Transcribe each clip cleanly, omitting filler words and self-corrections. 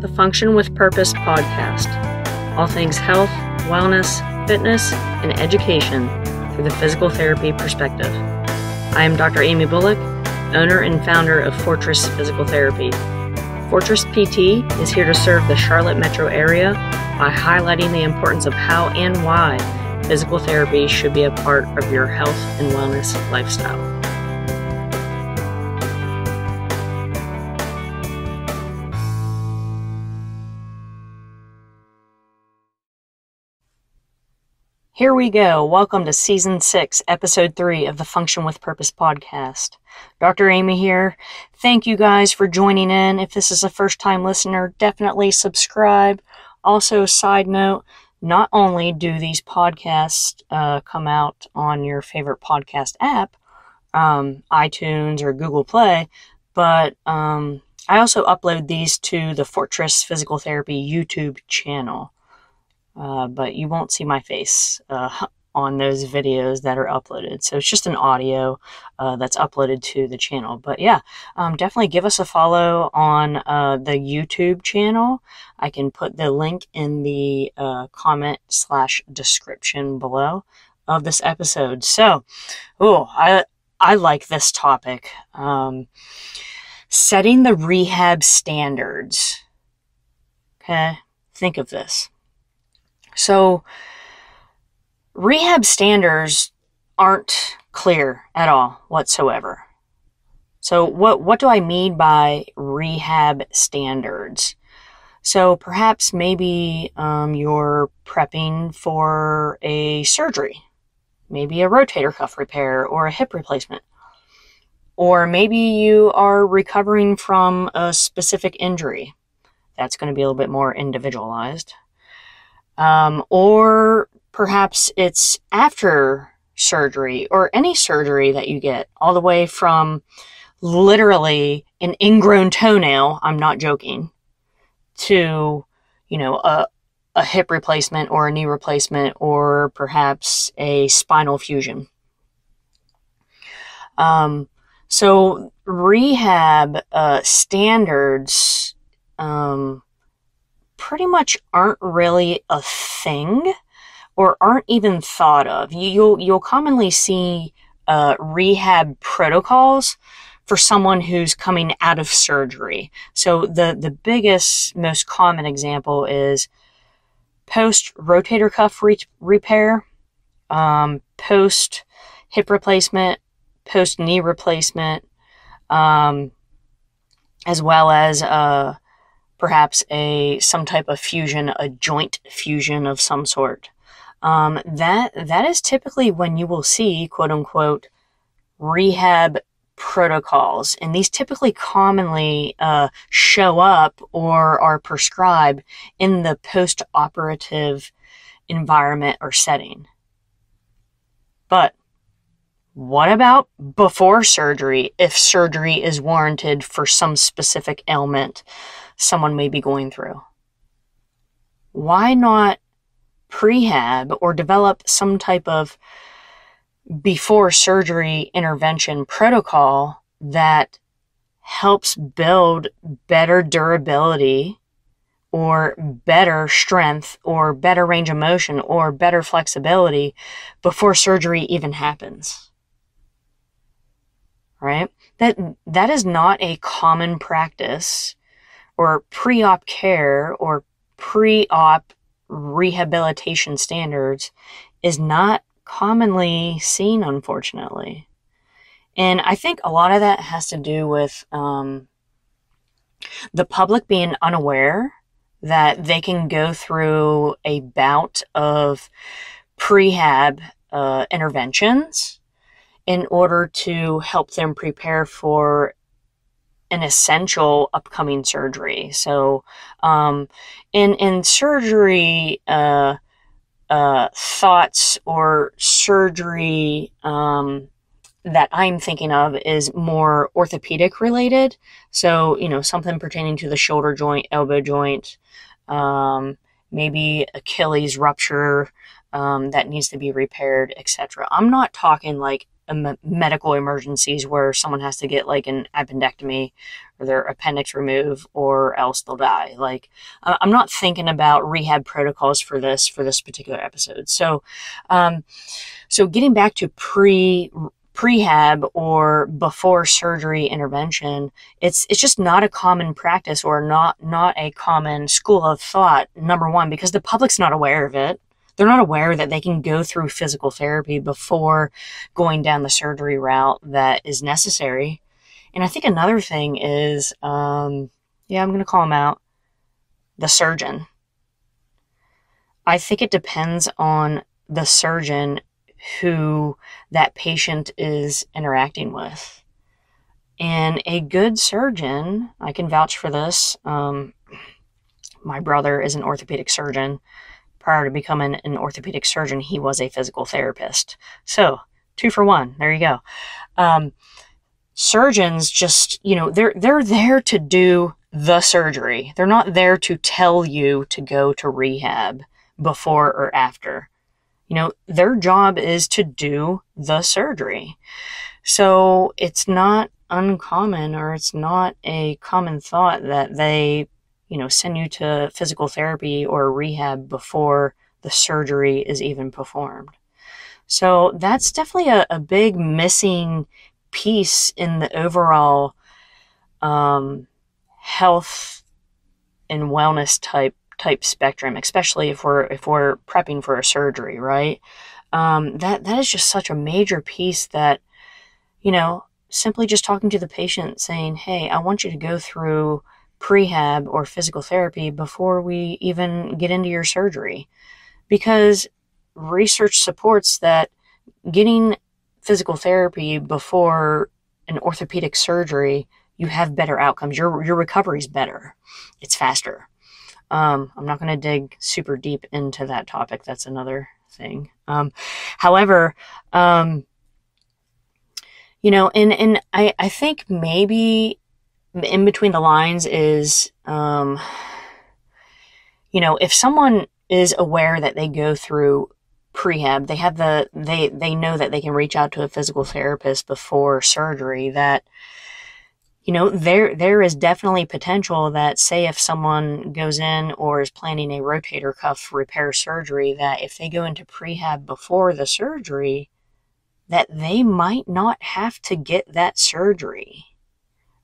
the Function with Purpose podcast. All things health, wellness, fitness, and education through the physical therapy perspective. I am Dr. Amy Bullock, owner and founder of Fortress Physical Therapy. Fortress PT is here to serve the Charlotte metro area by highlighting the importance of how and why physical therapy should be a part of your health and wellness lifestyle. Here we go. Welcome to Season 6, Episode 3 of the Function with Purpose podcast. Dr. Amy here. Thank you guys for joining in. If this is a first-time listener, definitely subscribe. Also, side note, not only do these podcasts come out on your favorite podcast app, iTunes or Google Play, but I also upload these to the Fortress Physical Therapy YouTube channel. But you won't see my face on those videos that are uploaded. So it's just an audio that's uploaded to the channel. But yeah, definitely give us a follow on the YouTube channel. I can put the link in the comment/description below of this episode. So, I like this topic. Setting the rehab standards. Okay, think of this. So, rehab standards aren't clear at all whatsoever. So, what do I mean by rehab standards? So, perhaps maybe you're prepping for a surgery, maybe a rotator cuff repair or a hip replacement. Or maybe you are recovering from a specific injury. That's going to be a little bit more individualized. Or perhaps it's after surgery or any surgery that you get, all the way from literally an ingrown toenail, I'm not joking, to, a hip replacement or a knee replacement or perhaps a spinal fusion. So rehab standards pretty much aren't really a thing or aren't even thought of. You'll commonly see rehab protocols for someone who's coming out of surgery. So the biggest, most common example is post rotator cuff repair, post hip replacement, post knee replacement, as well as perhaps some type of fusion, a joint fusion of some sort. That is typically when you will see, quote unquote, rehab protocols. And these typically commonly show up or are prescribed in the post-operative environment or setting. But what about before surgery, if surgery is warranted for some specific ailment someone may be going through? Why not prehab or develop some type of before surgery intervention protocol that helps build better durability or better strength or better range of motion or better flexibility before surgery even happens? Right? That is not a common practice, or pre-op care or pre-op rehabilitation standards is not commonly seen, unfortunately. And I think a lot of that has to do with the public being unaware that they can go through a bout of prehab interventions in order to help them prepare for an essential upcoming surgery. So, in surgery thoughts or surgery that I'm thinking of is more orthopedic related. So, something pertaining to the shoulder joint, elbow joint, maybe Achilles rupture that needs to be repaired, etc. I'm not talking like medical emergencies where someone has to get like an appendectomy or their appendix removed, or else they'll die. Like, I'm not thinking about rehab protocols for this particular episode. So, so getting back to prehab or before surgery intervention, it's just not a common practice, or not a common school of thought. Number one, because the public's not aware of it. They're not aware that they can go through physical therapy before going down the surgery route that is necessary. And I think another thing is, I'm going to call him out, the surgeon. I think it depends on the surgeon who that patient is interacting with. And a good surgeon, I can vouch for this. My brother is an orthopedic surgeon. Prior to becoming an orthopedic surgeon, he was a physical therapist. So 2 for 1. There you go. Surgeons just, they're there to do the surgery. They're not there to tell you to go to rehab before or after. Their job is to do the surgery. So it's not uncommon, or it's not a common thought that they, send you to physical therapy or rehab before the surgery is even performed. So that's definitely a big missing piece in the overall health and wellness type spectrum, especially if we're prepping for a surgery, right? That is just such a major piece that, simply just talking to the patient saying, hey, I want you to go through prehab or physical therapy before we even get into your surgery. Because research supports that getting physical therapy before an orthopedic surgery, you have better outcomes. Your recovery is better. It's faster. I'm not going to dig super deep into that topic. That's another thing. However, and I think maybe in between the lines is, if someone is aware that they go through prehab, they know that they can reach out to a physical therapist before surgery, that, there is definitely potential that, say, if someone goes in or is planning a rotator cuff repair surgery, that if they go into prehab before the surgery, that they might not have to get that surgery,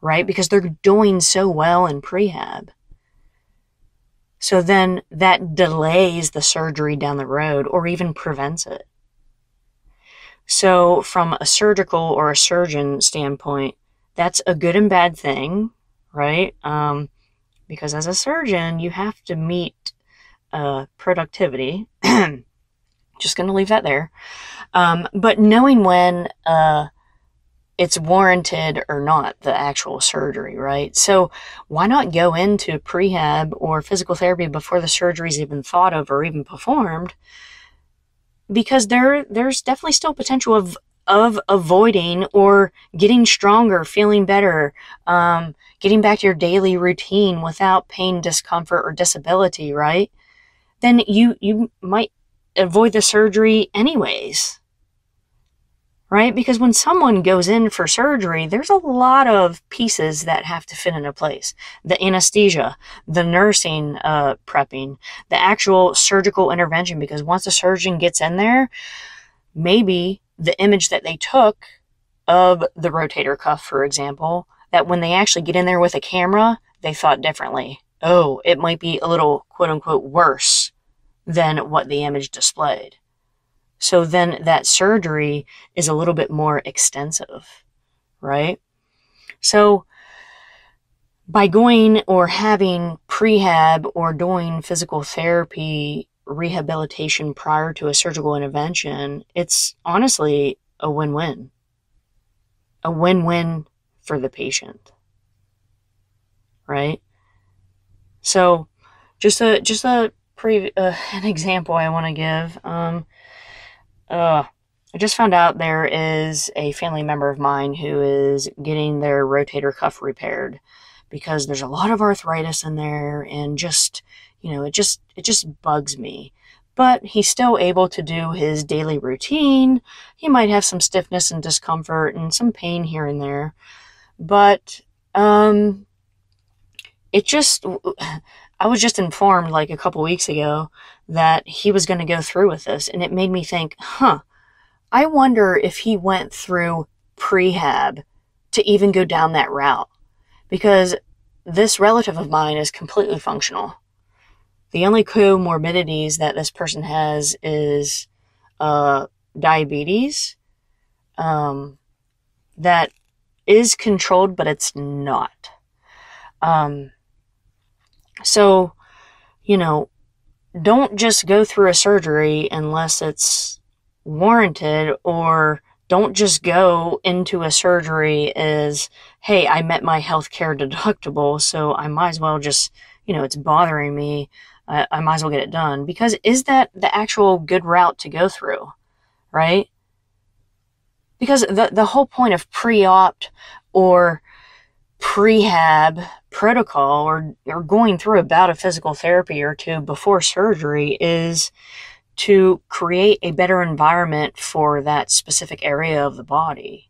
right? Because they're doing so well in prehab. So then that delays the surgery down the road, or even prevents it. So from a surgical or a surgeon standpoint, that's a good and bad thing, right? Because as a surgeon, you have to meet productivity. Just going to leave that there. But knowing when it's warranted or not, the actual surgery, right? So why not go into prehab or physical therapy before the surgery is even thought of or even performed? Because there's definitely still potential of avoiding or getting stronger, feeling better, getting back to your daily routine without pain, discomfort, or disability, right? Then you might avoid the surgery anyways. Right? Because when someone goes in for surgery, there's a lot of pieces that have to fit into place. The anesthesia, the nursing prepping, the actual surgical intervention, because once a surgeon gets in there, maybe the image that they took of the rotator cuff, for example, that when they actually get in there with a camera, they thought differently. Oh, it might be a little quote unquote worse than what the image displayed. So then that surgery is a little bit more extensive, right? So by going or having prehab or doing physical therapy rehabilitation prior to a surgical intervention, it's honestly a win-win. A win-win for the patient, right? So just an example I want to give. I just found out there is a family member of mine who is getting their rotator cuff repaired because there's a lot of arthritis in there, and just, it just bugs me. but he's still able to do his daily routine. He might have some stiffness and discomfort and some pain here and there, but I was just informed like a couple weeks ago that he was going to go through with this, and it made me think, I wonder if he went through prehab to even go down that route, because this relative of mine is completely functional. The only comorbidities that this person has is diabetes that is controlled, but it's not. So, don't just go through a surgery unless it's warranted, or don't just go into a surgery as, hey, I met my healthcare deductible, so I might as well just, it's bothering me. I might as well get it done. Because is that the actual good route to go through, right? Because the whole point of pre-op or prehab protocol, or going through a bout of physical therapy or two before surgery, is to create a better environment for that specific area of the body,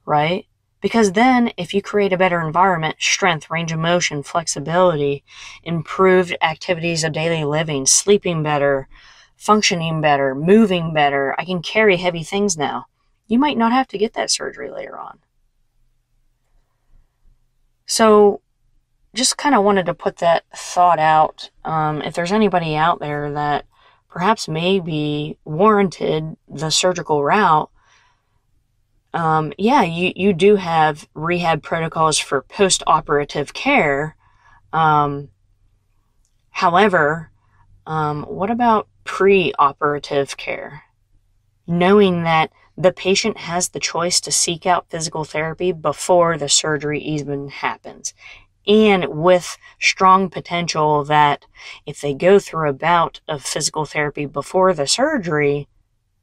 right? Because then if you create a better environment, strength, range of motion, flexibility, improved activities of daily living, sleeping better, functioning better, moving better, I can carry heavy things now. You might not have to get that surgery later on. So just kind of wanted to put that thought out. If there's anybody out there that perhaps maybe warranted the surgical route, you do have rehab protocols for post-operative care. However, what about pre-operative care? Knowing that the patient has the choice to seek out physical therapy before the surgery even happens, and with strong potential that if they go through a bout of physical therapy before the surgery,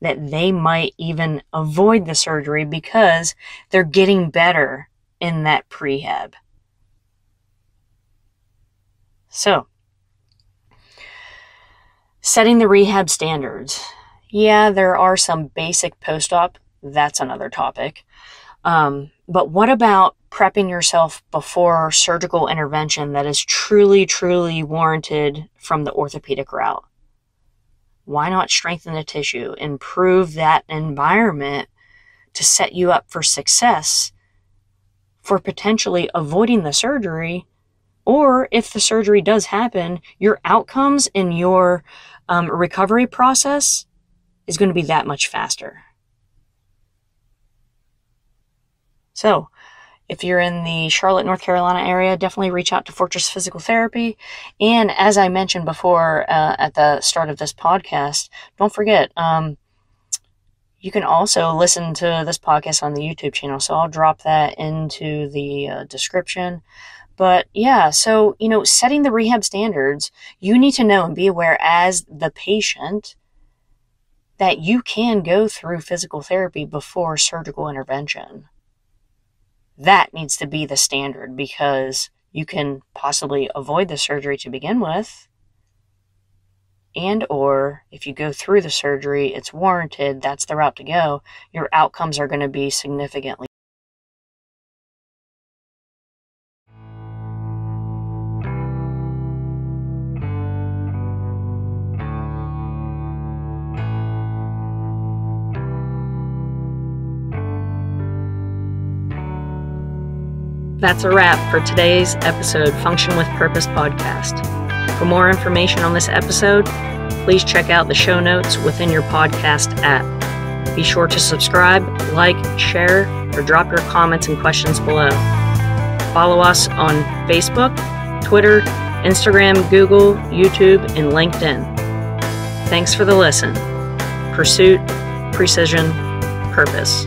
that they might even avoid the surgery because they're getting better in that prehab. So, setting the rehab standards. Yeah, there are some basic post-op. That's another topic. But what about prepping yourself before surgical intervention that is truly, truly warranted from the orthopedic route? Why not strengthen the tissue, improve that environment to set you up for success for potentially avoiding the surgery, or if the surgery does happen, your outcomes in your recovery process is going to be that much faster. So, if you're in the Charlotte, North Carolina area, definitely reach out to Fortress Physical Therapy. And as I mentioned before at the start of this podcast, don't forget, you can also listen to this podcast on the YouTube channel. So I'll drop that into the description. But yeah, so, setting the rehab standards, you need to know and be aware as the patient that you can go through physical therapy before surgical intervention. That needs to be the standard, because you can possibly avoid the surgery to begin with, and or if you go through the surgery, it's warranted, that's the route to go, your outcomes are going to be significantly. That's a wrap for today's episode, Function with Purpose podcast. For more information on this episode, please check out the show notes within your podcast app. Be sure to subscribe, like, share, or drop your comments and questions below. Follow us on Facebook, Twitter, Instagram, Google, YouTube, and LinkedIn. Thanks for the listen. Pursuit, precision, purpose.